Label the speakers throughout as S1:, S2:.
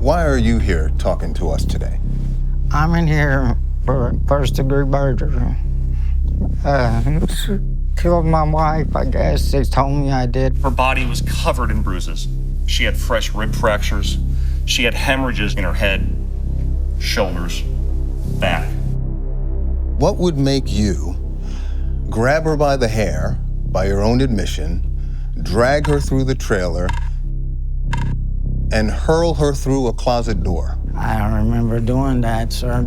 S1: Why are you here talking to us today?
S2: I'm in here for first-degree murder. Killed my wife, I guess. They told me I did.
S3: Her body was covered in bruises. She had fresh rib fractures. She had hemorrhages in her head, shoulders, back.
S1: What would make you grab her by the hair, by your own admission, drag her through the trailer, and hurl her through a closet door?
S2: I don't remember doing that, sir.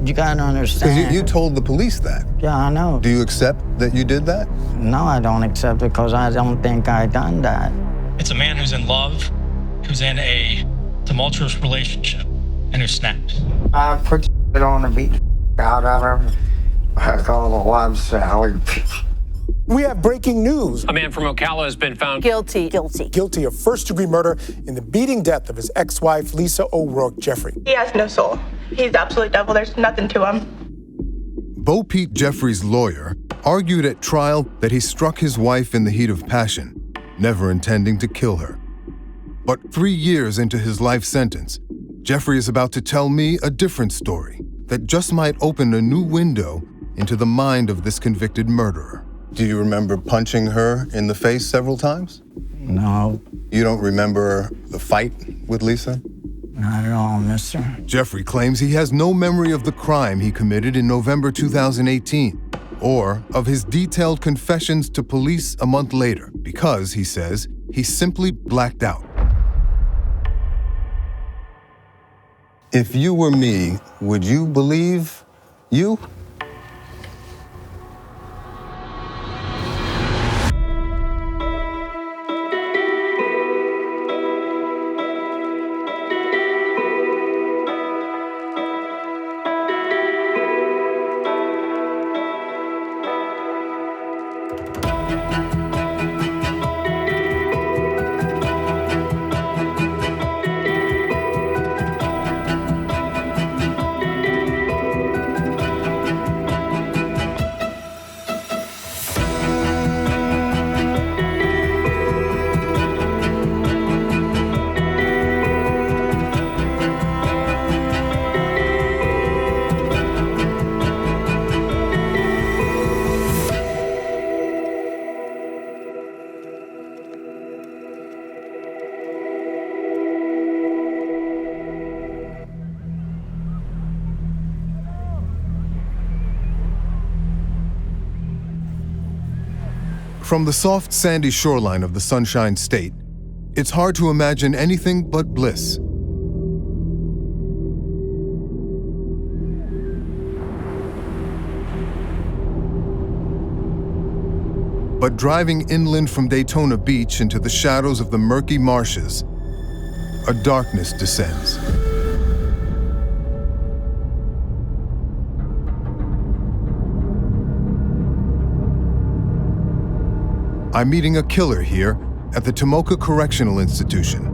S2: You gotta understand.
S1: Because you told the police that.
S2: Yeah, I know.
S1: Do you accept that you did that?
S2: No, I don't accept it because I don't think I done that.
S4: It's a man who's in love, who's in a tumultuous relationship, and who snaps.
S2: I put it on the beat out of her. I call the wife Sally.
S5: We have breaking news.
S6: A man from Ocala has been found
S7: guilty
S5: Guilty of first-degree murder in the beating death of his ex-wife, Lisa O'Rourke Jeffrey.
S8: He has no soul. He's absolute devil. There's nothing to him.
S1: Bo Pete Jeffrey's lawyer argued at trial that he struck his wife in the heat of passion, never intending to kill her. But 3 years into his life sentence, Jeffrey is about to tell me a different story that just might open a new window into the mind of this convicted murderer. Do you remember punching her in the face several times?
S2: No,
S1: You don't remember the fight with Lisa?
S2: not at all, mister.
S1: Jeffrey claims he has no memory of the crime he committed in November 2018, or of his detailed confessions to police a month later, because, he says, he simply blacked out. If you were me, would you believe you? From the soft, sandy shoreline of the Sunshine State, it's hard to imagine anything but bliss. But driving inland from Daytona Beach into the shadows of the murky marshes, a darkness descends. I'm meeting a killer here at the Tomoka Correctional Institution.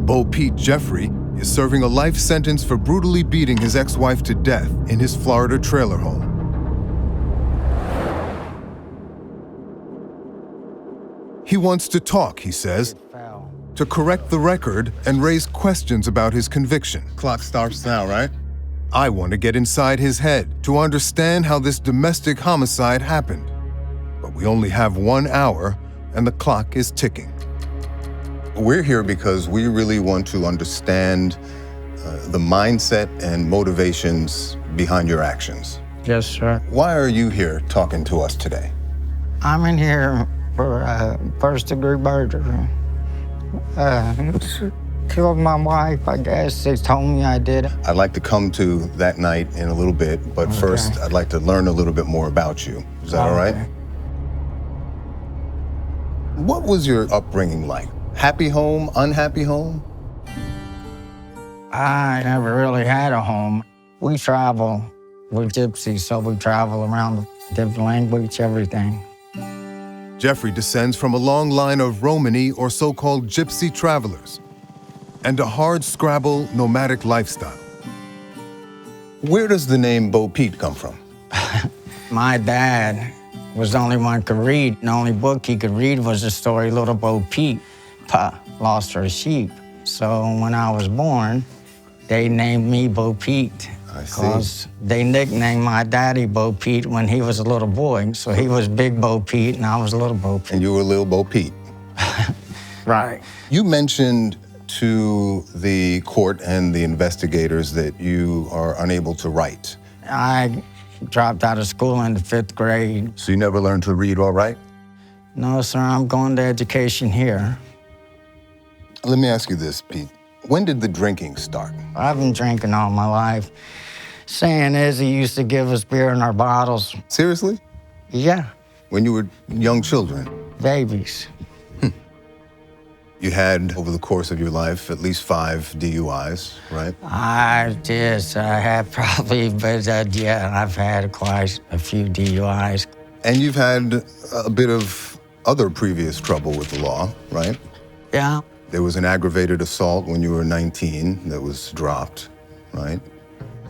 S1: Bo Pete Jeffrey is serving a life sentence for brutally beating his ex-wife to death in his Florida trailer home. He wants to talk, he says, to correct the record and raise questions about his conviction. Clock starts now, right? I want to get inside his head to understand how this domestic homicide happened. But we only have 1 hour, and the clock is ticking. We're here because we really want to understand the mindset and motivations behind your actions.
S2: Yes, sir.
S1: Why are you here talking to us today?
S2: I'm in here for first-degree murder. Killed my wife, I guess. They told me I did it.
S1: I'd like to come to that night in a little bit, but first I'd like to learn a little bit more about you. Is that all right? What was your upbringing like? Happy home, unhappy home?
S2: I never really had a home. We travel. We're gypsies, so we travel around different language, everything.
S1: Jeffrey descends from a long line of Romany or so-called gypsy travelers and a hard-scrabble nomadic lifestyle. Where does the name Bo Pete come from?
S2: My dad was the only one could read. The only book he could read was the story Little Bo Peep. Pa lost her sheep. So when I was born, they named me Bo Pete.
S1: I see.
S2: Because they nicknamed my daddy Bo Pete when he was a little boy. So he was Big Bo Pete and I was little Bo Pete.
S1: And you were little Bo Pete.
S2: Right.
S1: You mentioned to the court and the investigators that you are unable to write.
S2: I dropped out of school in the 5th grade.
S1: So you never learned to read or write?
S2: No, sir, I'm going to education here.
S1: Let me ask you this, Pete. When did the drinking start?
S2: I've been drinking all my life. Saying is, he used to give us beer in our bottles.
S1: Seriously?
S2: Yeah,
S1: When you were young children?
S2: babies.
S1: You had, over the course of your life, at least 5 DUIs, right?
S2: I had probably, but yeah, I've had quite a few DUIs.
S1: And you've had a bit of other previous trouble with the law, right?
S2: Yeah,
S1: There was an aggravated assault when you were 19 that was dropped, right?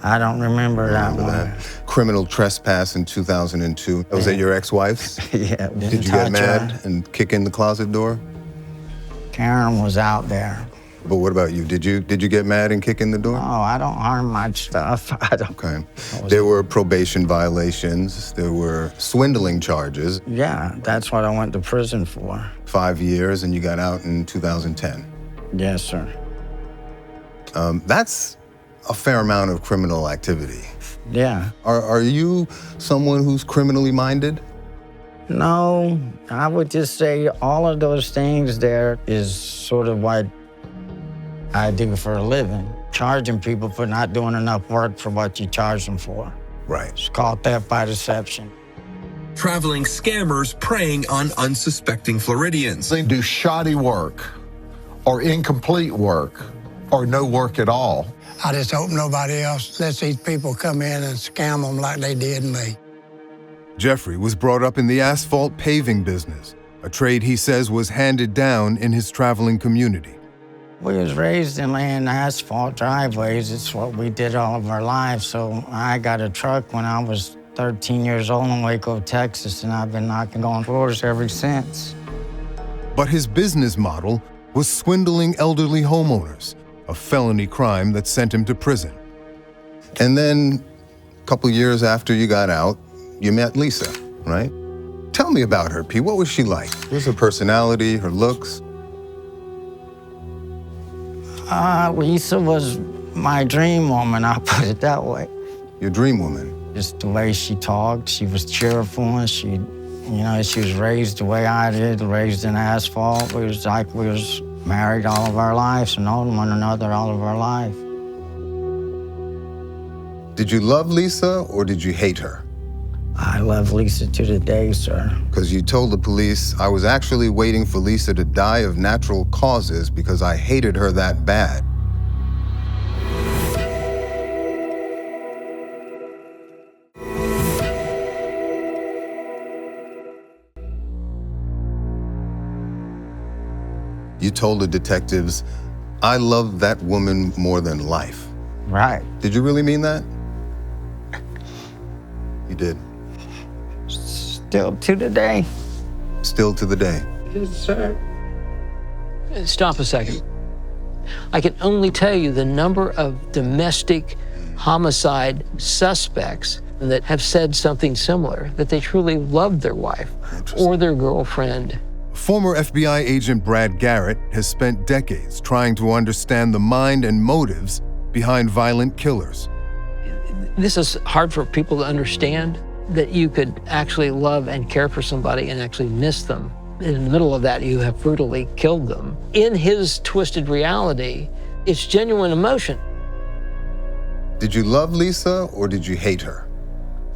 S2: I don't remember that
S1: Remember
S2: one.
S1: that? Criminal trespass in 2002. Was that your ex-wife's?
S2: Yeah,
S1: Did you get mad and kick in the closet door?
S2: Karen was out there.
S1: But what about you? Did you get mad and kick in the door?
S2: Oh, I don't harm my stuff. I don't.
S1: Okay. There were probation violations. There were swindling charges.
S2: Yeah, that's what I went to prison for.
S1: 5 years, and you got out in 2010.
S2: Yes, sir.
S1: That's a fair amount of criminal activity.
S2: Yeah.
S1: Are you someone who's criminally minded?
S2: No, I would just say all of those things there is sort of what I do for a living. Charging people for not doing enough work for what you charge them for.
S1: Right.
S2: It's called theft by deception.
S6: Traveling scammers preying on unsuspecting Floridians.
S7: They do shoddy work or incomplete work or no work at all.
S9: I just hope nobody else lets these people come in and scam them like they did me.
S1: Jeffrey was brought up in the asphalt paving business, a trade he says was handed down in his traveling community.
S2: We was raised in laying asphalt driveways. It's what we did all of our lives. So I got a truck when I was 13 years old in Waco, Texas, and I've been knocking on doors ever since.
S1: But his business model was swindling elderly homeowners, a felony crime that sent him to prison. And then, a couple years after you got out, you met Lisa, right? Tell me about her, Pete. What was she like? What was her personality, her looks?
S2: Lisa was my dream woman, I'll put it that way.
S1: Your dream woman.
S2: Just the way she talked, she was cheerful, and she was raised the way I did, raised in asphalt. We was like we was married all of our lives and known one another all of our life.
S1: Did you love Lisa or did you hate her?
S2: I love Lisa to the day, sir.
S1: Because you told the police, I was actually waiting for Lisa to die of natural causes because I hated her that bad. You told the detectives, I love that woman more than life.
S2: Right.
S1: Did you really mean that? You did.
S2: Still to the day.
S1: Still to the day.
S2: Yes, sir.
S10: Stop a second. I can only tell you the number of domestic homicide suspects that have said something similar, that they truly loved their wife or their girlfriend.
S1: Former FBI agent Brad Garrett has spent decades trying to understand the mind and motives behind violent killers.
S10: This is hard for people to understand, that you could actually love and care for somebody and actually miss them. In the middle of that, you have brutally killed them. In his twisted reality, it's genuine emotion.
S1: Did you love Lisa or did you hate her?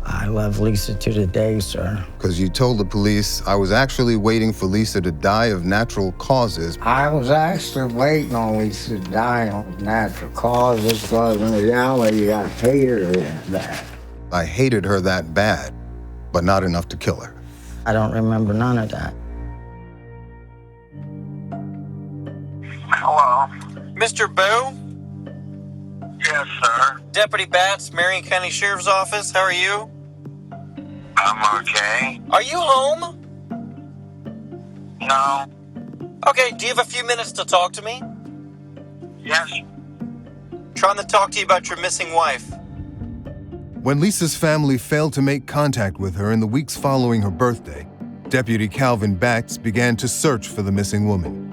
S2: I love Lisa to the day, sir.
S1: Because you told the police, I was actually waiting for Lisa to die of natural causes.
S2: I was actually waiting on Lisa to die of natural causes, because in reality, I hated her that.
S1: I hated her that bad, but not enough to kill her.
S2: I don't remember none of that.
S11: Hello.
S12: Mr. Boo?
S11: Yes, sir.
S12: Deputy Batts, Marion County Sheriff's Office, how are you?
S11: I'm okay.
S12: Are you home?
S11: No.
S12: Okay, do you have a few minutes to talk to me?
S11: Yes.
S12: Trying to talk to you about your missing wife.
S1: When Lisa's family failed to make contact with her in the weeks following her birthday, Deputy Calvin Batts began to search for the missing woman.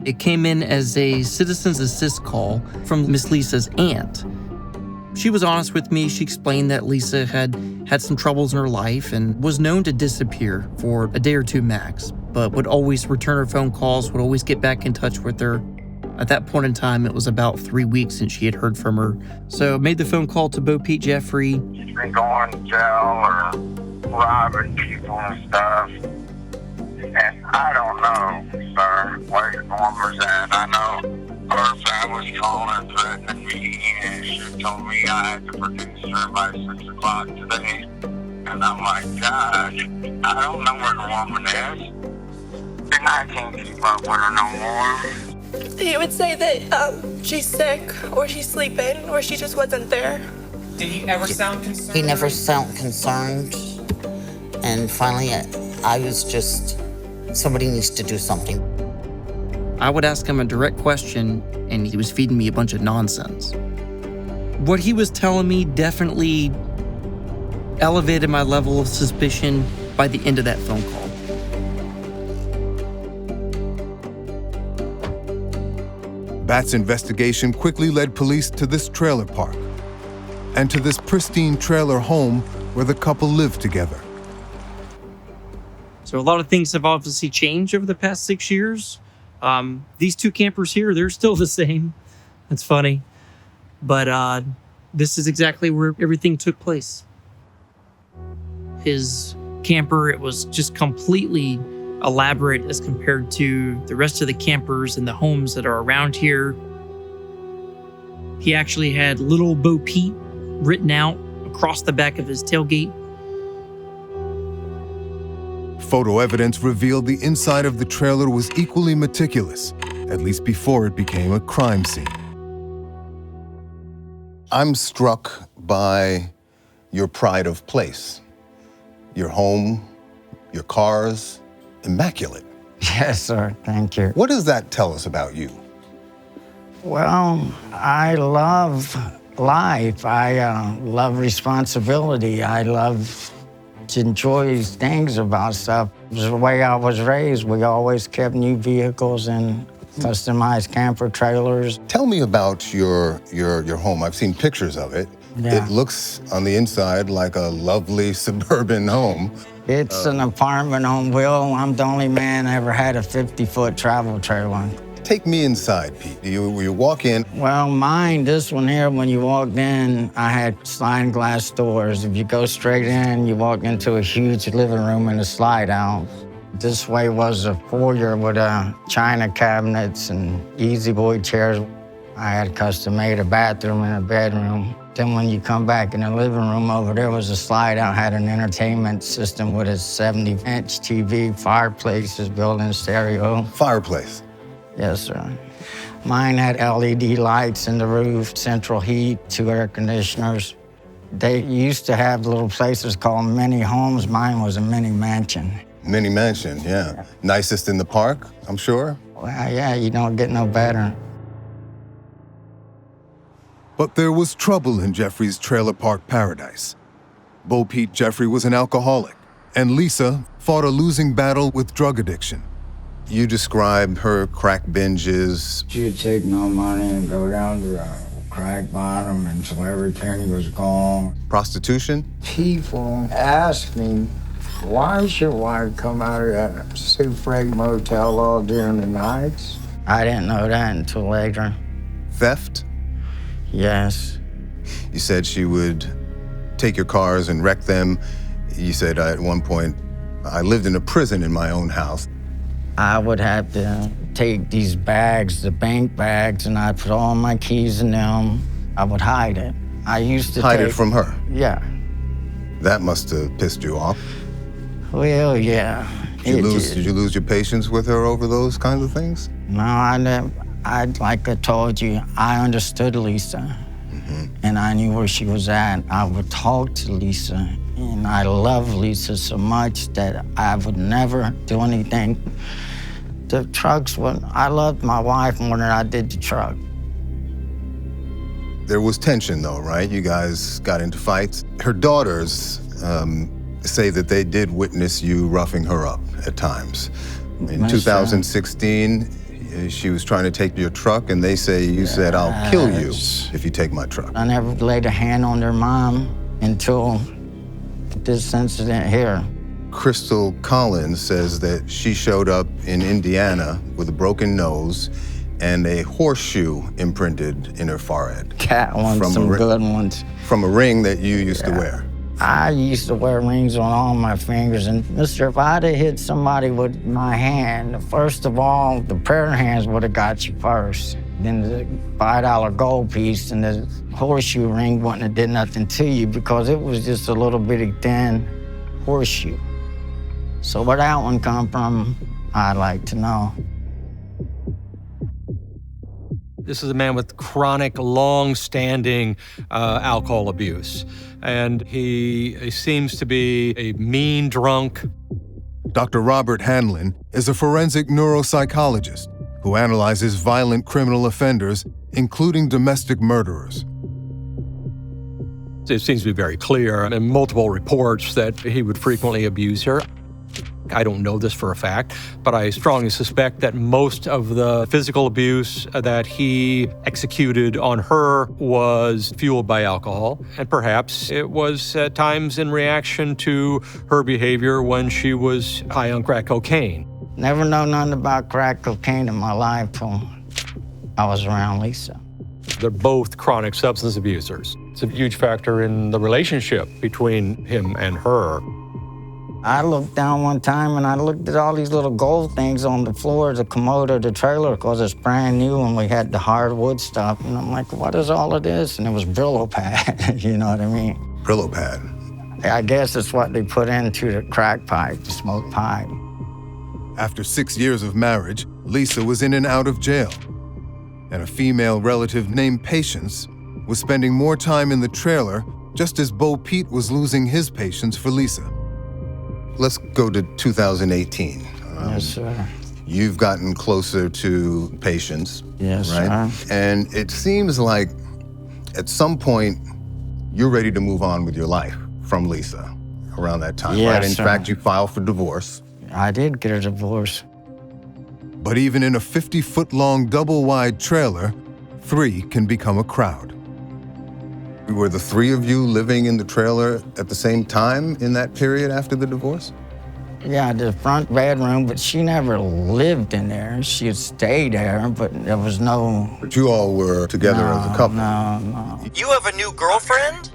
S13: It came in as a citizen's assist call from Miss Lisa's aunt. She was honest with me. She explained that Lisa had some troubles in her life and was known to disappear for a day or two max, but would always return her phone calls, would always get back in touch with her. At that point in time, it was about 3 weeks since she had heard from her. So I made the phone call to Bo Pete Jeffrey.
S11: She's been going to jail or robbing people and stuff. And I don't know, sir, where your woman's at. I know her family's calling and threatening me, and she told me I had to produce her by 6 o'clock today. And I'm like, God, I don't know where the woman is. And I can't keep up with her no more.
S8: He would say that she's sick, or she's sleeping, or she just wasn't there.
S12: Did he ever sound concerned?
S14: He never sounded concerned. And finally, I was just, somebody needs to do something.
S13: I would ask him a direct question, and he was feeding me a bunch of nonsense. What he was telling me definitely elevated my level of suspicion by the end of that phone call.
S1: Bat's investigation quickly led police to this trailer park and to this pristine trailer home where the couple lived together.
S13: So a lot of things have obviously changed over the past 6 years. These two campers here, they're still the same. It's funny. But this is exactly where everything took place. His camper, it was just completely elaborate as compared to the rest of the campers and the homes that are around here. He actually had little Bo Pete written out across the back of his tailgate.
S1: Photo evidence revealed the inside of the trailer was equally meticulous, at least before it became a crime scene. I'm struck by your pride of place. Your home, your cars, immaculate.
S2: Yes, sir. Thank you.
S1: What does that tell us about you?
S2: Well, I love life. I love responsibility. I love to enjoy things about stuff. It was the way I was raised. We always kept new vehicles and customized camper trailers.
S1: Tell me about your home. I've seen pictures of it.
S2: Yeah.
S1: It looks on the inside like a lovely suburban home.
S2: It's an apartment on wheel. I'm the only man ever had a 50-foot travel trailer.
S1: Take me inside, Pete. You walk in.
S2: Well, mine, this one here, when you walked in, I had sliding glass doors. If you go straight in, you walk into a huge living room and a slide out. This way was a foyer with china cabinets and easy boy chairs. I had custom-made a bathroom and a bedroom. Then when you come back in the living room, over there was a slide out, had an entertainment system with a 70-inch TV, fireplaces, built-in stereo.
S1: Fireplace?
S2: Yes, sir. Mine had LED lights in the roof, central heat, 2 air conditioners. They used to have little places called mini homes. Mine was a mini mansion.
S1: Mini mansion, yeah. Nicest in the park, I'm sure?
S2: Well, yeah, you don't get no better.
S1: But there was trouble in Jeffrey's trailer park paradise. Bo Pete Jeffrey was an alcoholic, and Lisa fought a losing battle with drug addiction. You describe her crack binges.
S2: She would take no money and go down to a crack bottom until every penny was gone.
S1: Prostitution?
S2: People ask me, why does your wife come out of that super motel all during the nights? I didn't know that until later.
S1: Theft?
S2: Yes.
S1: You said she would take your cars and wreck them. You said at one point, I lived in a prison in my own house.
S2: I would have to take these bags, the bank bags, and I'd put all my keys in them. I would hide it. I used to
S1: hide it from her?
S2: Yeah.
S1: That must have pissed you off.
S2: Well, yeah.
S1: Did you lose your patience with her over those kinds of things?
S2: No, I never. Like I told you, I understood Lisa, and I knew where she was at. I would talk to Lisa, and I love Lisa so much that I would never do anything The trucks, I loved my wife more than I did the truck.
S1: There was tension though, right? You guys got into fights. Her daughters say that they did witness you roughing her up at times. In 2016, she was trying to take your truck and they say you said, "I'll kill you if you take my truck."
S2: I never laid a hand on their mom until this incident here.
S1: Crystal Collins says that she showed up in Indiana with a broken nose and a horseshoe imprinted in her forehead.
S2: Cat ones, some good ones.
S1: From a ring that you used to wear.
S2: I used to wear rings on all my fingers, and mister, if I'd have hit somebody with my hand, first of all, the pair of hands would have got you first. Then the $5 gold piece and the horseshoe ring wouldn't have did nothing to you because it was just a little bitty thin horseshoe. So where that one come from, I'd like to know.
S15: This is a man with chronic, long-standing alcohol abuse, and he seems to be a mean drunk.
S1: Dr. Robert Hanlon is a forensic neuropsychologist who analyzes violent criminal offenders, including domestic murderers.
S15: It seems to be very clear in multiple reports that he would frequently abuse her. I don't know this for a fact, but I strongly suspect that most of the physical abuse that he executed on her was fueled by alcohol, and perhaps it was at times in reaction to her behavior when she was high on crack cocaine.
S2: Never know nothing about crack cocaine in my life till I was around Lisa.
S15: They're both chronic substance abusers. It's a huge factor in the relationship between him and her.
S2: I looked down one time and I looked at all these little gold things on the floor of the commode of the trailer because it's brand new and we had the hardwood stuff. And I'm like, what is all of this? And it was Brillo pad, you know what I mean?
S1: Brillo pad.
S2: I guess it's what they put into the crack pipe, the smoke pipe.
S1: After 6 years of marriage, Lisa was in and out of jail. And a female relative named Patience was spending more time in the trailer just as Bo Pete was losing his patience for Lisa. Let's go to 2018.
S2: Yes, sir.
S1: You've gotten closer to Patience,
S2: yes,
S1: right?
S2: Sir.
S1: And it seems like at some point you're ready to move on with your life from Lisa around that time,
S2: yes,
S1: right? In
S2: sir.
S1: fact, you filed for divorce.
S2: I did get a divorce.
S1: But even in a 50-foot-long double-wide trailer, 3 can become a crowd. Were the 3 of you living in the trailer at the same time in that period after the divorce?
S2: Yeah, the front bedroom, but she never lived in there. She'd stay there, but there was no...
S1: But you all were together as a couple.
S2: No.
S12: You have a new girlfriend?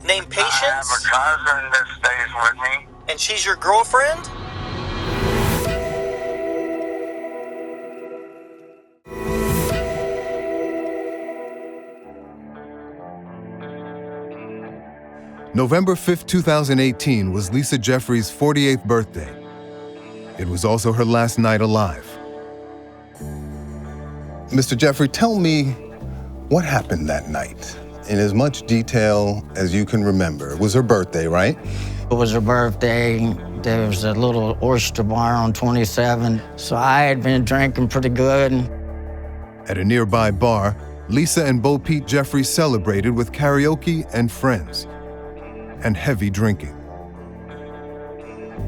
S12: Named Patience?
S11: I have a cousin that stays with me.
S12: And she's your girlfriend?
S1: November 5th, 2018 was Lisa Jeffries' 48th birthday. It was also her last night alive. Mr. Jeffrey, tell me what happened that night in as much detail as you can remember. It was her birthday, right?
S2: It was her birthday. There was a little oyster bar on 27, so I had been drinking pretty good.
S1: At a nearby bar, Lisa and Bo Pete Jeffries celebrated with karaoke and friends, and heavy drinking.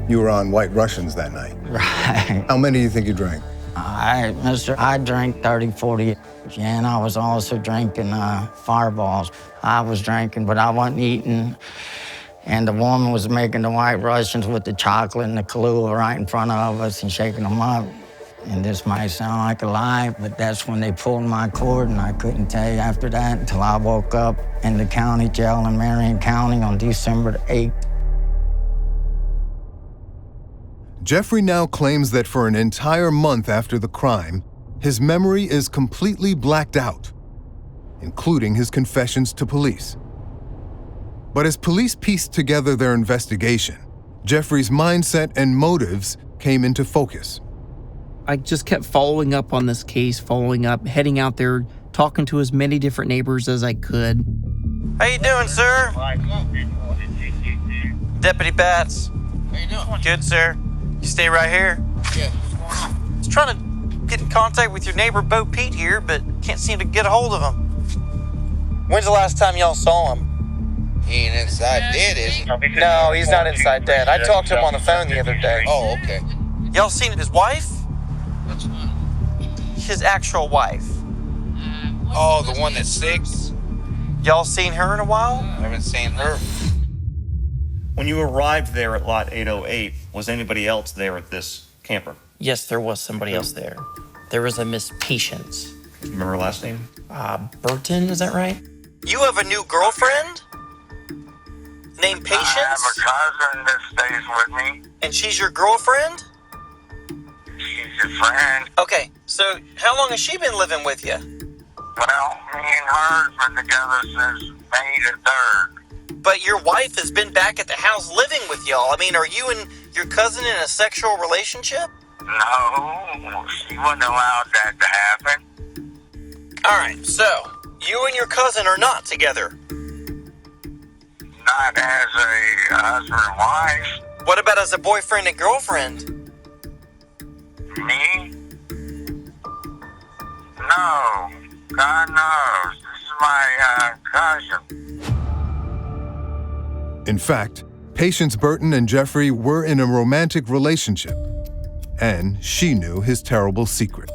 S1: You were on White Russians that night.
S2: Right.
S1: How many do you think you drank?
S2: I drank 30, 40, and I was also drinking Fireballs. I was drinking, but I wasn't eating. And the woman was making the White Russians with the chocolate and the Kahlua right in front of us and shaking them up. And this might sound like a lie, but that's when they pulled my cord, and I couldn't tell you after that until I woke up in the county jail in Marion County on December 8th.
S1: Jeffrey now claims that for an entire month after the crime, his memory is completely blacked out, including his confessions to police. But as police pieced together their investigation, Jeffrey's mindset and motives came into focus.
S13: I just kept following up on this case, heading out there, talking to as many different neighbors as I could.
S12: How you doing, sir? Deputy Batts.
S16: How you doing?
S12: Good, sir. You stay right here?
S16: Yeah.
S13: trying to get in contact with your neighbor, Bo Pete here, but can't seem to get a hold of him. When's the last time y'all saw him?
S16: He ain't inside dead, is he?
S13: No, he's not inside dead. I talked to him on the phone the other day.
S16: Oh, okay.
S13: Y'all seen his wife?
S16: Which one?
S13: His actual wife.
S16: Oh, the one that's sick?
S13: Y'all seen her in a while?
S16: I haven't seen her.
S3: When you arrived there at lot 808, was anybody else there at this camper?
S17: Yes, there was somebody else there. There was a Miss Patience.
S3: Do you remember her last name?
S17: Burton, is that right?
S13: You have a new girlfriend? Named Patience?
S11: I have a cousin that stays with me.
S13: And she's your girlfriend?
S11: She's your friend.
S13: Okay, so how long has she been living with you?
S11: Well, me and her have been together since May the 3rd.
S13: But your wife has been back at the house living with y'all. I mean, are you and your cousin in a sexual relationship?
S11: No, she wouldn't allow that to happen.
S13: All right, so you and your cousin are not together.
S11: Not as a husband and wife.
S13: What about as a boyfriend and girlfriend?
S11: Me? No. God knows. This is my cousin.
S1: In fact, Patience Burton and Jeffrey were in a romantic relationship, and she knew his terrible secret.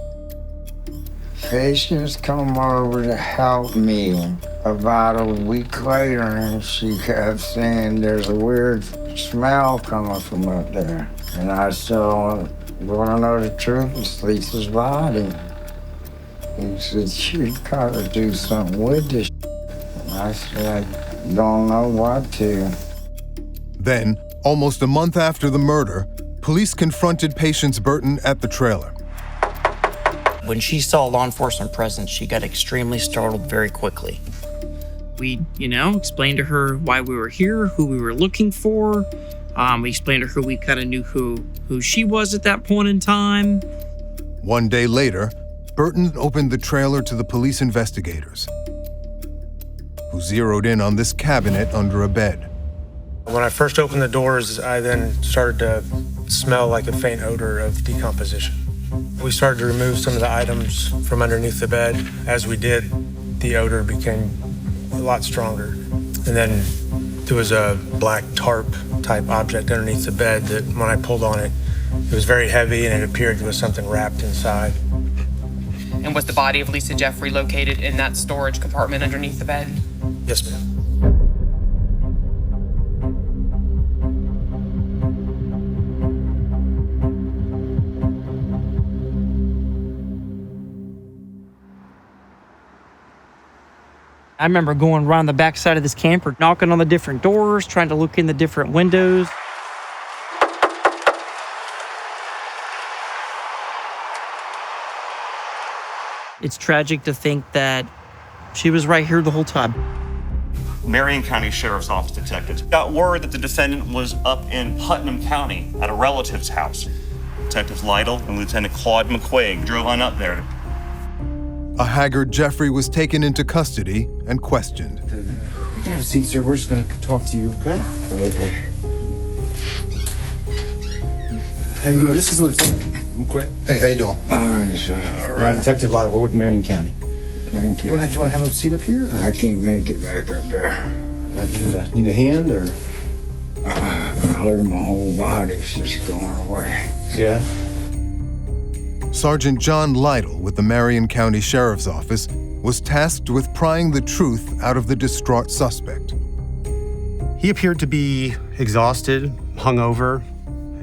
S2: Patience come over to help me about a week later, and she kept saying there's a weird smell coming from up there. And I said, want to know the truth? It's Lisa's body. He said, you gotta do something with this. And I said, I don't know what to.
S1: Then, almost a month after the murder, police confronted Patience Burton at the trailer.
S17: When she saw law enforcement presence, she got extremely startled very quickly.
S13: We, explained to her why we were here, who we were looking for. We explained to her we kind of knew who she was at that point in time.
S1: One day later, Burton opened the trailer to the police investigators, who zeroed in on this cabinet under a bed.
S5: When I first opened the doors, I then started to smell like a faint odor of decomposition. We started to remove some of the items from underneath the bed. As we did, the odor became a lot stronger. And then there was a black tarp type object underneath the bed that when I pulled on it, it was very heavy and it appeared there was something wrapped inside.
S18: And was the body of Lisa Jeffrey located in that storage compartment underneath the bed?
S5: Yes, ma'am.
S13: I remember going around the back side of this camper, knocking on the different doors, trying to look in the different windows. It's tragic to think that she was right here the whole time.
S3: Marion County Sheriff's Office detectives got word that the defendant was up in Putnam County at a relative's house. Detectives Lytle and Lieutenant Claude McQuaig drove on up there.
S1: A haggard Jeffrey was taken into custody and questioned.
S19: You can have a seat, sir. We're just going to talk to you, okay? Hey, this is Lieutenant McQuaig.
S7: Hey, how you doing?
S19: All right, sir. All right, Detective Lytle. We're with Marion County.
S2: Thank you.
S19: Do you want to have a seat up here?
S2: I can't make it back up there.
S19: Need a hand, or?
S2: I heard my whole body's just going away.
S19: Yeah?
S1: Sergeant John Lytle with the Marion County Sheriff's Office was tasked with prying the truth out of the distraught suspect.
S20: He appeared to be exhausted, hungover,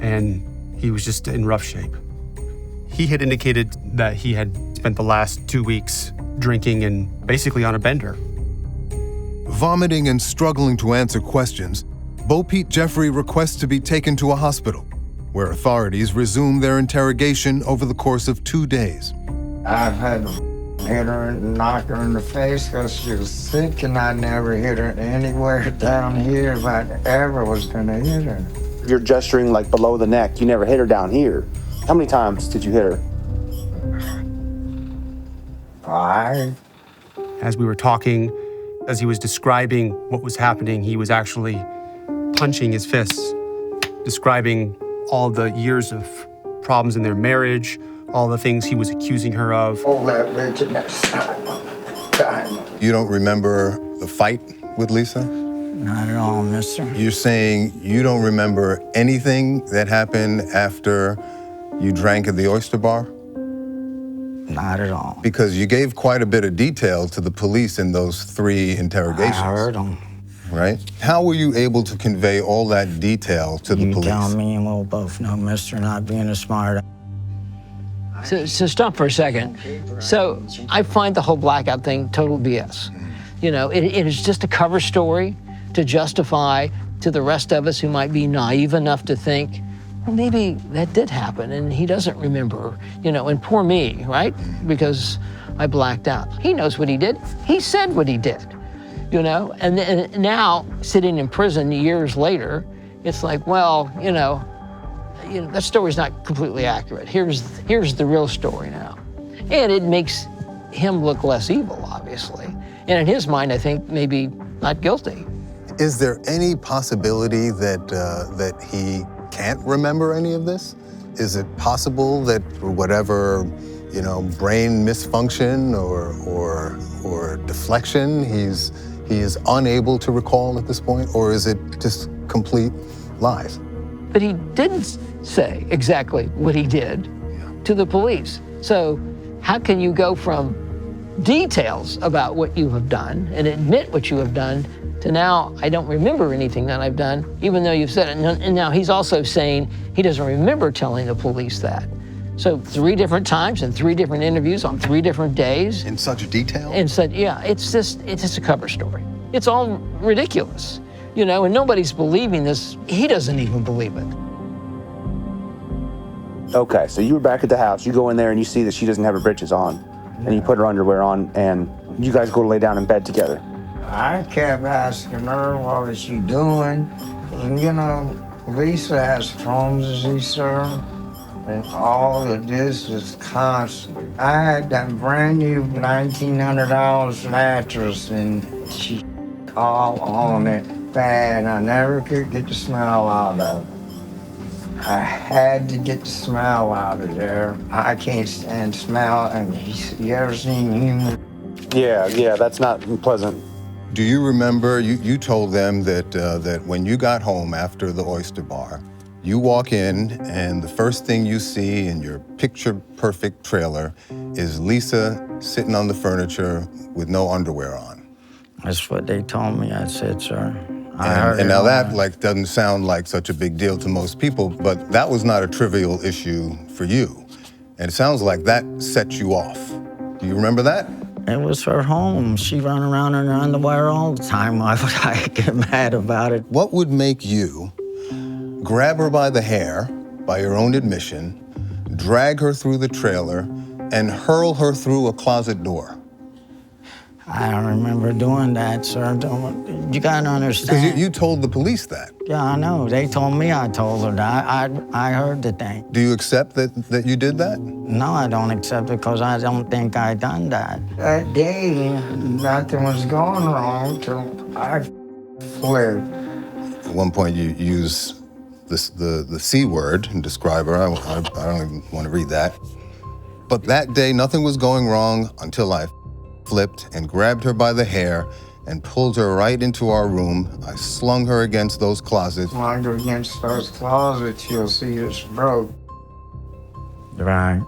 S20: and he was just in rough shape. He had indicated that he had spent the last 2 weeks drinking and basically on a bender.
S1: Vomiting and struggling to answer questions, Bo Pete Jeffrey requests to be taken to a hospital, where authorities resume their interrogation over the course of 2 days.
S2: I've had to hit her and knock her in the face because she was sick, and I never hit her anywhere down here if I ever was going to hit her.
S19: You're gesturing like below the neck. You never hit her down here. How many times did you hit her?
S2: 5.
S20: As we were talking, as he was describing what was happening, he was actually punching his fists, describing all the years of problems in their marriage, all the things he was accusing her of.
S2: Hold that bitch next time.
S1: You don't remember the fight with Lisa?
S2: Not at all, mister.
S1: You're saying you don't remember anything that happened after you drank at the oyster bar?
S2: Not at all.
S1: Because you gave quite a bit of detail to the police in those 3 interrogations.
S2: I heard them.
S1: Right? How were you able to convey all that detail to the police?
S2: You tell me and we'll both know, mister, not being a smart.
S10: So stop for a second. So I find the whole blackout thing total BS. You know, it is just a cover story to justify to the rest of us who might be naive enough to think, well, maybe that did happen and he doesn't remember, you know, and poor me, right? Because I blacked out. He knows what he did. He said what he did, you know? And now, sitting in prison years later, it's like, well, you know, that story's not completely accurate. Here's the real story now. And it makes him look less evil, obviously. And in his mind, I think maybe not guilty.
S1: Is there any possibility that he can't remember any of this? Is it possible that whatever, you know, brain misfunction or deflection he is unable to recall at this point, or is it just complete lies?
S10: But he didn't say exactly what he did to the police. So how can you go from details about what you have done and admit what you have done to now, I don't remember anything that I've done, even though you've said it. And now he's also saying he doesn't remember telling the police that. So 3 different times and 3 different interviews on 3 different days.
S1: In such detail?
S10: And said, yeah, it's just a cover story. It's all ridiculous, you know, and nobody's believing this. He doesn't even believe it.
S19: Okay, so you were back at the house. You go in there and you see that she doesn't have her britches on. And you put her underwear on and you guys go to lay down in bed together.
S2: I kept asking her, what was she doing? And, you know, Lisa has clumsy, sir. And all of this is constant. I had that brand new $1,900 mattress and she all on it bad. I never could get the smell out of it. I had to get the smell out of there. I can't stand smell. And you ever seen human?
S19: Yeah, that's not pleasant.
S1: Do you remember, you told them that when you got home after the oyster bar, you walk in and the first thing you see in your picture-perfect trailer is Lisa sitting on the furniture with no underwear on.
S2: That's what they told me. I said, sir.
S1: And now that doesn't sound like such a big deal to most people, but that was not a trivial issue for you. And it sounds like that set you off. Do you remember that?
S2: It was her home. She ran around in her underwear all the time. Why would I get mad about it?
S1: What would make you grab her by the hair, by your own admission, drag her through the trailer, and hurl her through a closet door?
S2: I don't remember doing that, sir. You gotta understand.
S1: Because you told the police that.
S2: Yeah, I know. They told me I told her that. I heard the thing.
S1: Do you accept that you did that?
S2: No, I don't accept it because I don't think I done that. That day, nothing was going wrong till I flipped.
S1: At one point, you use the C word and describe her. I don't even want to read that. But that day, nothing was going wrong until I flipped and grabbed her by the hair and pulled her right into our room. I slung her against those closets.
S2: Slung her against those closets, you'll see it's broke. Right.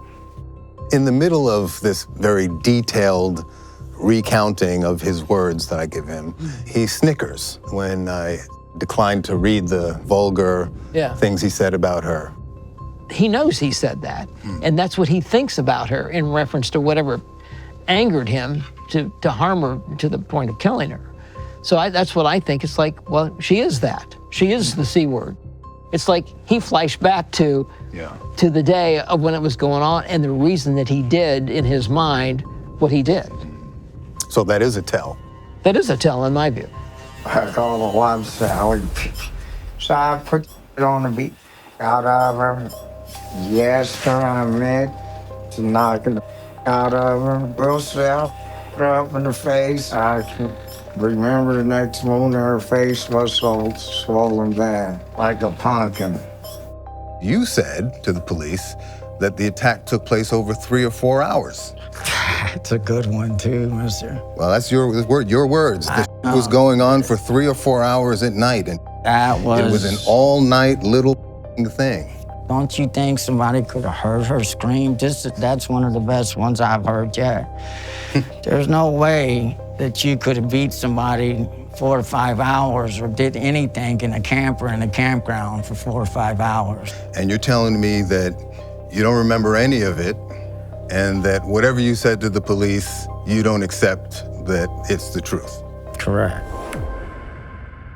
S1: In the middle of this very detailed recounting of his words that I give him, he snickers when I declined to read the vulgar things he said about her.
S10: He knows he said that, and that's what he thinks about her in reference to whatever angered him to harm her to the point of killing her. So that's what I think. It's like, well, she is that. She is the C word. It's like he flashed back to the day of when it was going on and the reason that he did in his mind what he did.
S1: So that is a tell.
S10: That is a tell in my view.
S2: I call it love salad. So I put it on the beat out of her. Yes, sir, I meant to knock it out of her. Real self, up in the face. I can remember the next morning her face was so swollen bad, like a pumpkin.
S1: You said to the police that the attack took place over 3 or 4 hours.
S2: It's a good one too, mister.
S1: Well, that's your words. This was going on for 3 or 4 hours at night, and it was an all-night little thing.
S2: Don't you think somebody could have heard her scream? That's one of the best ones I've heard yet. There's no way that you could have beat somebody 4 to 5 hours or did anything in a camper in a campground for 4 or 5 hours.
S1: And you're telling me that you don't remember any of it, and that whatever you said to the police, you don't accept that it's the truth.
S2: Correct.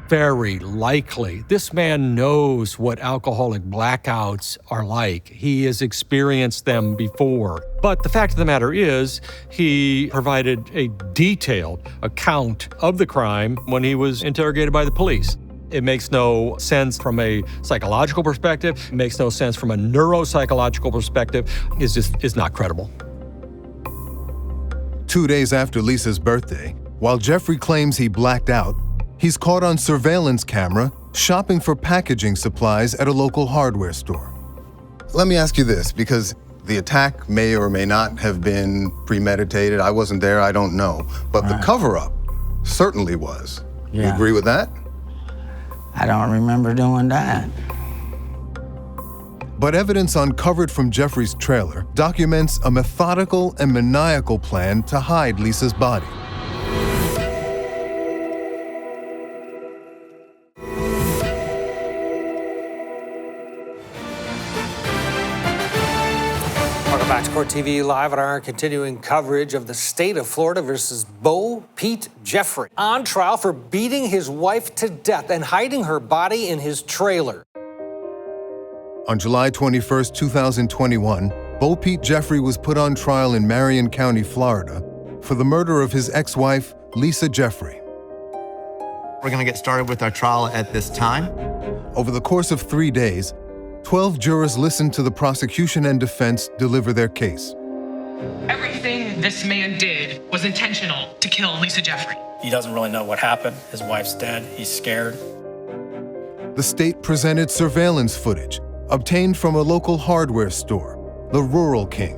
S15: Very likely. This man knows what alcoholic blackouts are like. He has experienced them before. But the fact of the matter is, he provided a detailed account of the crime when he was interrogated by the police. It makes no sense from a psychological perspective. It makes no sense from a neuropsychological perspective. It's not credible.
S1: 2 days after Lisa's birthday, while Jeffrey claims he blacked out, he's caught on surveillance camera shopping for packaging supplies at a local hardware store. Let me ask you this, because the attack may or may not have been premeditated. I wasn't there, I don't know. But the cover-up certainly was. You
S2: Yeah.
S1: agree with that?
S2: I don't remember doing that.
S1: But evidence uncovered from Jeffrey's trailer documents a methodical and maniacal plan to hide Lisa's body.
S21: Welcome back to Court TV, live on our continuing coverage of the state of Florida versus Bo Pete Jeffrey, on trial for beating his wife to death and hiding her body in his trailer.
S1: On July 21st, 2021, Bo Pete Jeffrey was put on trial in Marion County, Florida, for the murder of his ex-wife, Lisa Jeffrey.
S22: We're going to get started with our trial at this time.
S1: Over the course of 3 days, 12 jurors listened to the prosecution and defense deliver their case.
S18: Everything this man did was intentional to kill Lisa Jeffrey.
S4: He doesn't really know what happened. His wife's dead. He's scared.
S1: The state presented surveillance footage obtained from a local hardware store, the Rural King,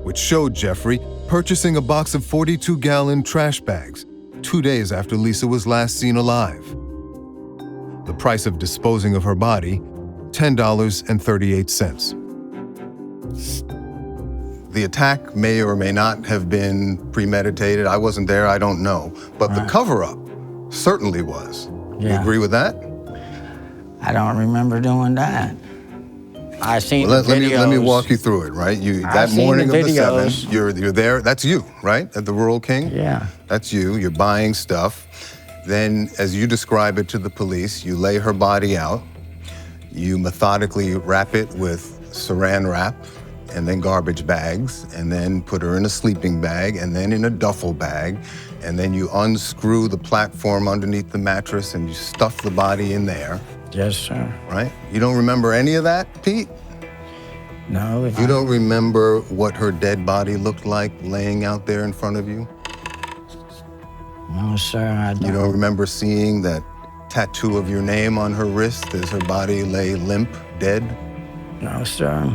S1: which showed Jeffrey purchasing a box of 42-gallon trash bags 2 days after Lisa was last seen alive. The price of disposing of her body, $10.38. The attack may or may not have been premeditated. I wasn't there, I don't know. But the cover-up certainly was. You agree with that?
S2: I don't remember doing that. I seen
S1: Well,
S2: the videos.
S1: let me walk you through it, right? That
S2: seen
S1: morning
S2: the
S1: of the
S2: videos.
S1: 7th, you're there. That's you, right? At the Rural King?
S2: Yeah.
S1: That's you. You're buying stuff. Then, as you describe it to the police, you lay her body out. You methodically wrap it with saran wrap and then garbage bags, and then put her in a sleeping bag, and then in a duffel bag, and then you unscrew the platform underneath the mattress and you stuff the body in there.
S2: Yes, sir.
S1: Right? You don't remember any of that, Pete?
S2: No.
S1: You don't remember what her dead body looked like laying out there in front of you?
S2: No, sir, I don't.
S1: You don't remember seeing that tattoo of your name on her wrist as her body lay limp, dead?
S2: No, sir.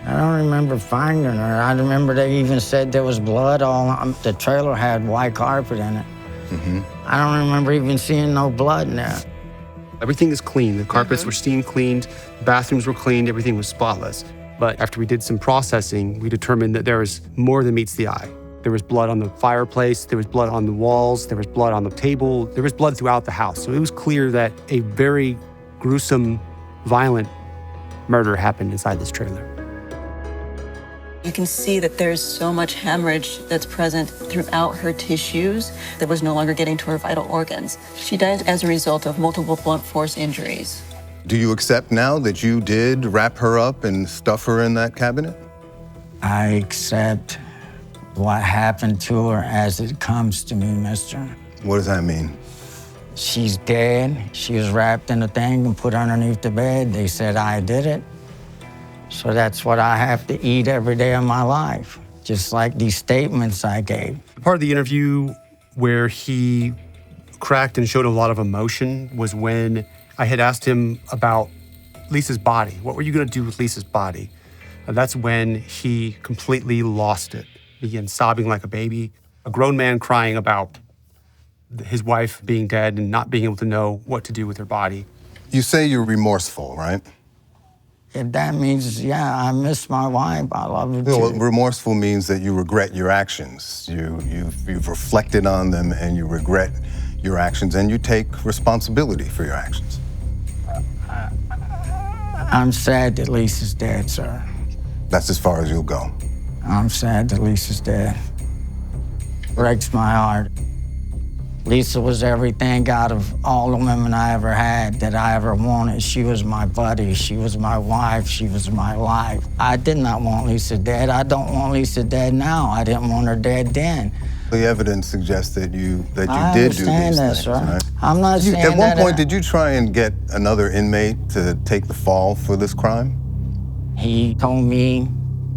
S2: I don't remember finding her. I remember they even said there was blood all, the trailer had white carpet in it. I don't remember even seeing no blood in there.
S20: Everything is clean. The carpets were steam cleaned, bathrooms were cleaned, everything was spotless. But after we did some processing, we determined that there was more than meets the eye. There was blood on the fireplace, there was blood on the walls, there was blood on the table, there was blood throughout the house. So it was clear that a very gruesome, violent murder happened inside this trailer.
S23: You can see that there's so much hemorrhage that's present throughout her tissues that was no longer getting to her vital organs. She died as a result of multiple blunt force injuries.
S1: Do you accept now that you did wrap her up and stuff her in that cabinet?
S2: I accept what happened to her as it comes to me, mister.
S1: What does that mean?
S2: She's dead. She was wrapped in a thing and put underneath the bed. They said I did it. So that's what I have to eat every day of my life, just like these statements I gave.
S20: Part of the interview where he cracked and showed a lot of emotion was when I had asked him about Lisa's body. What were you gonna do with Lisa's body? That's when he completely lost it. Began sobbing like a baby, a grown man crying about his wife being dead and not being able to know what to do with her body.
S1: You say you're remorseful, right?
S2: If that means, yeah, I miss my wife, I love her too.
S1: Well, remorseful means that you regret your actions. You've reflected on them and you regret your actions and you take responsibility for your actions.
S2: I'm sad that Lisa's dead, sir.
S1: That's as far as you'll go.
S2: I'm sad that Lisa's dead. Breaks my heart. Lisa was everything out of all the women I ever had that I ever wanted. She was my buddy, she was my wife, she was my life. I did not want Lisa dead. I don't want Lisa dead now. I didn't want her dead then.
S1: The evidence suggests that you did do these things, right?
S2: I'm not saying that.
S1: At one point, did you try and get another inmate to take the fall for this crime?
S2: He told me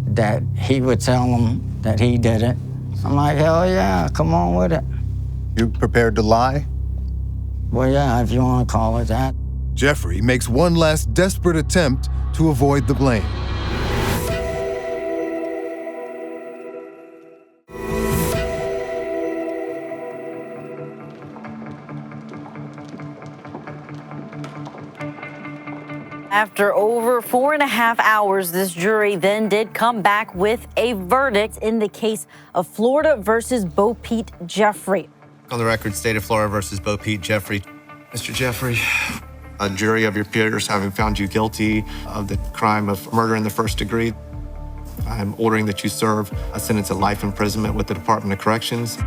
S2: that he would tell him that he did it. I'm like, hell yeah, come on with it.
S1: You prepared to lie?
S2: Well, yeah, if you want to call it that.
S1: Jeffrey makes one last desperate attempt to avoid the blame.
S6: After over 4.5 hours, this jury then did come back with a verdict in the case of Florida versus Bo Pete Jeffrey.
S22: On the record, State of Florida versus Bo Pete Jeffrey. Mr. Jeffrey, a jury of your peers having found you guilty of the crime of murder in the first degree, I'm ordering that you serve a sentence of life imprisonment with the Department of Corrections.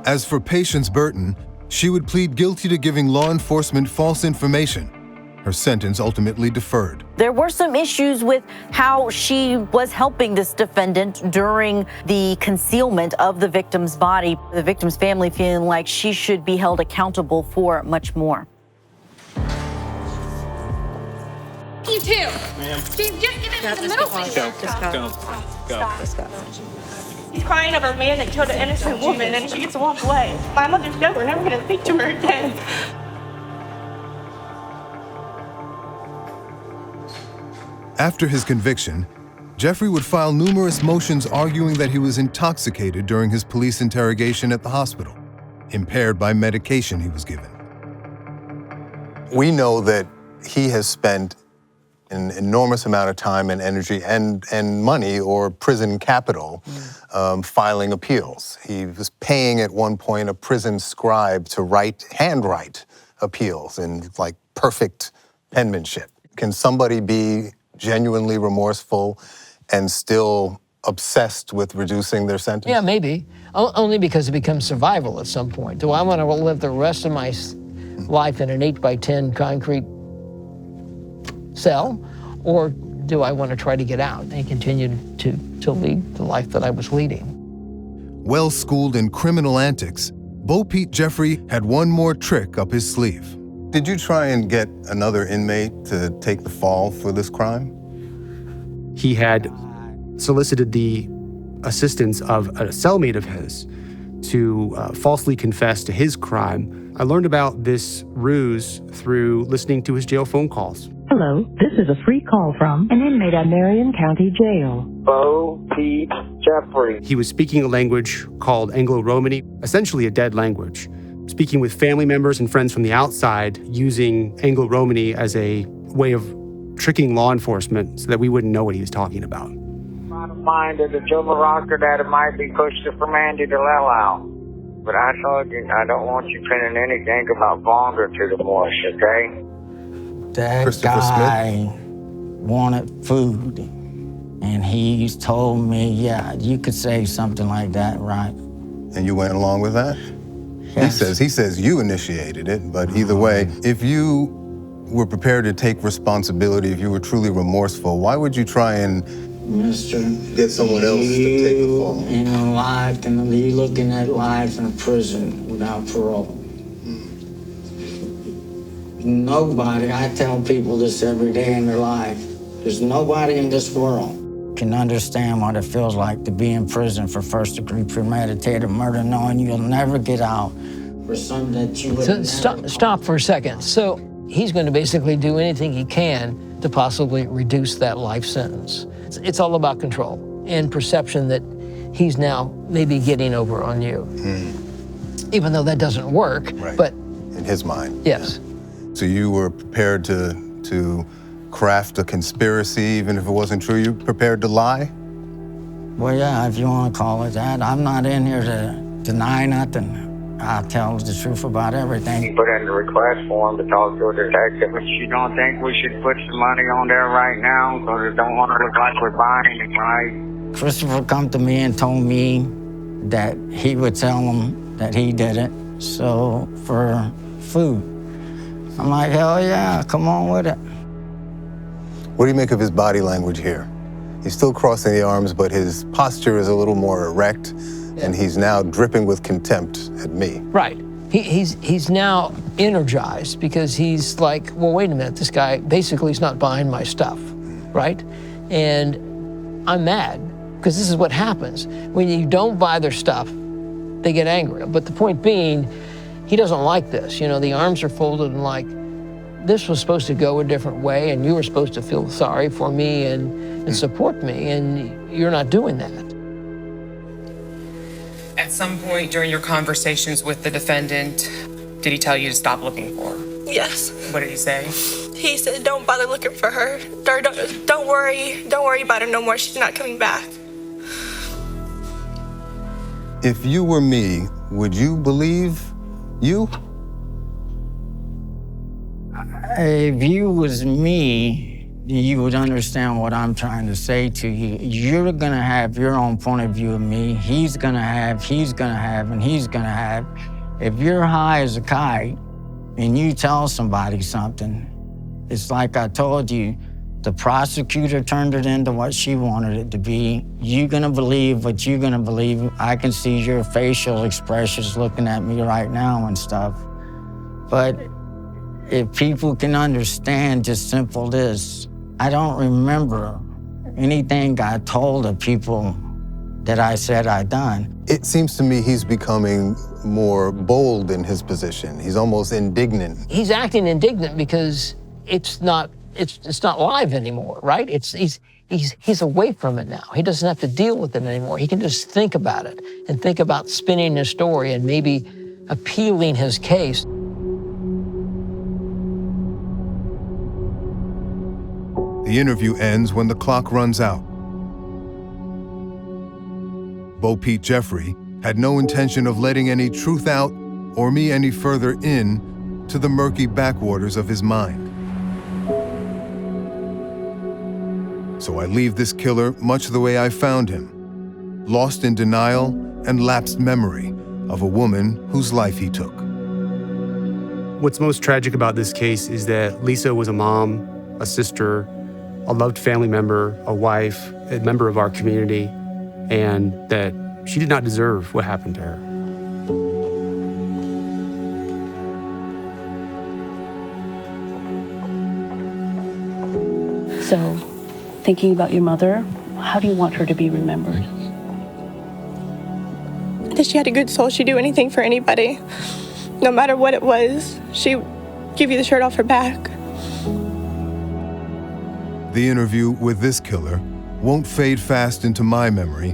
S1: As for Patience Burton, she would plead guilty to giving law enforcement false information. Her sentence ultimately deferred.
S6: There were some issues with how she was helping this defendant during the concealment of the victim's body. The victim's family feeling like she should be held accountable for much more.
S8: You too. Ma'am. Just give him the middle finger.
S9: Go.
S8: He's crying over a man that killed an innocent woman and she gets to walk away. My mother's never gonna speak to her again.
S1: After his conviction, Jeffrey would file numerous motions arguing that he was intoxicated during his police interrogation at the hospital, impaired by medication he was given. We know that he has spent an enormous amount of time and energy and money or prison capital filing appeals. He was paying at one point a prison scribe to handwrite appeals in like perfect penmanship. Can somebody be genuinely remorseful and still obsessed with reducing their sentence?
S10: Yeah, maybe. Only because it becomes survival at some point. Do I want to live the rest of my life in an 8x10 concrete cell, or do I want to try to get out and continue to lead the life that I was leading?
S1: Well-schooled in criminal antics, Bo Pete Jeffrey had one more trick up his sleeve. Did you try and get another inmate to take the fall for this crime?
S20: He had solicited the assistance of a cellmate of his to falsely confess to his crime. I learned about this ruse through listening to his jail phone calls.
S24: Hello, this is a free call from an inmate at Marion County Jail.
S25: Bo Pete Jeffrey.
S20: He was speaking a language called Anglo-Romany, essentially a dead language, speaking with family members and friends from the outside, using Anglo-Romany as a way of tricking law enforcement so that we wouldn't know what he was talking about.
S25: Mind that the Juma rocker that it might be pushed from Andy to Lelau. But I told you, I don't want you pinning anything about Vonda to the mush, okay?
S2: That guy wanted food, and he told me, yeah, you could say something like that, right?
S1: And you went along with that?
S2: Yes.
S1: He says you initiated it, but either way, if you were prepared to take responsibility, if you were truly remorseful, why would you try and get someone else to take the fall?
S2: In life, and you looking at life in a prison without parole. Nobody, I tell people this every day in their life, there's nobody in this world can understand what it feels like to be in prison for first-degree premeditated murder, knowing you'll never get out for something that you would
S10: Stop for a second. So he's going to basically do anything he can to possibly reduce that life sentence. It's all about control and perception that he's now maybe getting over on you. Even though that doesn't work, but
S1: in his mind.
S10: Yes.
S1: So you were prepared to craft a conspiracy, even if it wasn't true? You prepared to lie?
S2: Well, yeah, if you want to call it that. I'm not in here to deny nothing. I tell the truth about everything.
S25: You put in the request form to talk to a detective, but you don't think we should put some money on there right now because it don't want to look like we're buying it, right?
S2: Christopher come to me and told me that he would tell him that he did it, so for food. I'm like, hell yeah, come on with it.
S1: What do you make of his body language here? He's still crossing the arms, but his posture is a little more erect, and he's now dripping with contempt at me.
S10: Right. He's now energized because he's like, well, wait a minute, this guy basically is not buying my stuff, right? And I'm mad because this is what happens. When you don't buy their stuff, they get angry. But the point being, he doesn't like this. You know, the arms are folded and like, this was supposed to go a different way and you were supposed to feel sorry for me and support me, and you're not doing that.
S18: At some point during your conversations with the defendant, did he tell you to stop looking for her?
S8: Yes.
S18: What did he say?
S8: He said, don't bother looking for her. Or don't worry about her no more. She's not coming back.
S1: If you were me, would you believe you?
S2: If you was me, you would understand what I'm trying to say to you. You're gonna have your own point of view of me. He's gonna have, and he's gonna have. If you're high as a kite and you tell somebody something, it's like I told you, the prosecutor turned it into what she wanted it to be. You're gonna believe what you're gonna believe. I can see your facial expressions looking at me right now and stuff. But if people can understand just simple this, I don't remember anything I told the people that I said I done.
S1: It seems to me he's becoming more bold in his position. He's almost indignant.
S10: He's acting indignant because it's not live anymore, right? He's away from it now. He doesn't have to deal with it anymore. He can just think about it and think about spinning his story and maybe appealing his case.
S1: The interview ends when the clock runs out. Bo Pete Jeffrey had no intention of letting any truth out or me any further in to the murky backwaters of his mind. So I leave this killer much the way I found him, lost in denial and lapsed memory of a woman whose life he took.
S20: What's most tragic about this case is that Lisa was a mom, a sister, a loved family member, a wife, a member of our community, and that she did not deserve what happened to her.
S11: So, thinking about your mother, how do you want her to be remembered?
S8: That she had a good soul. She'd do anything for anybody. No matter what it was, she'd give you the shirt off her back.
S1: The interview with this killer won't fade fast into my memory,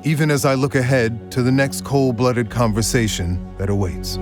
S1: even as I look ahead to the next cold-blooded conversation that awaits.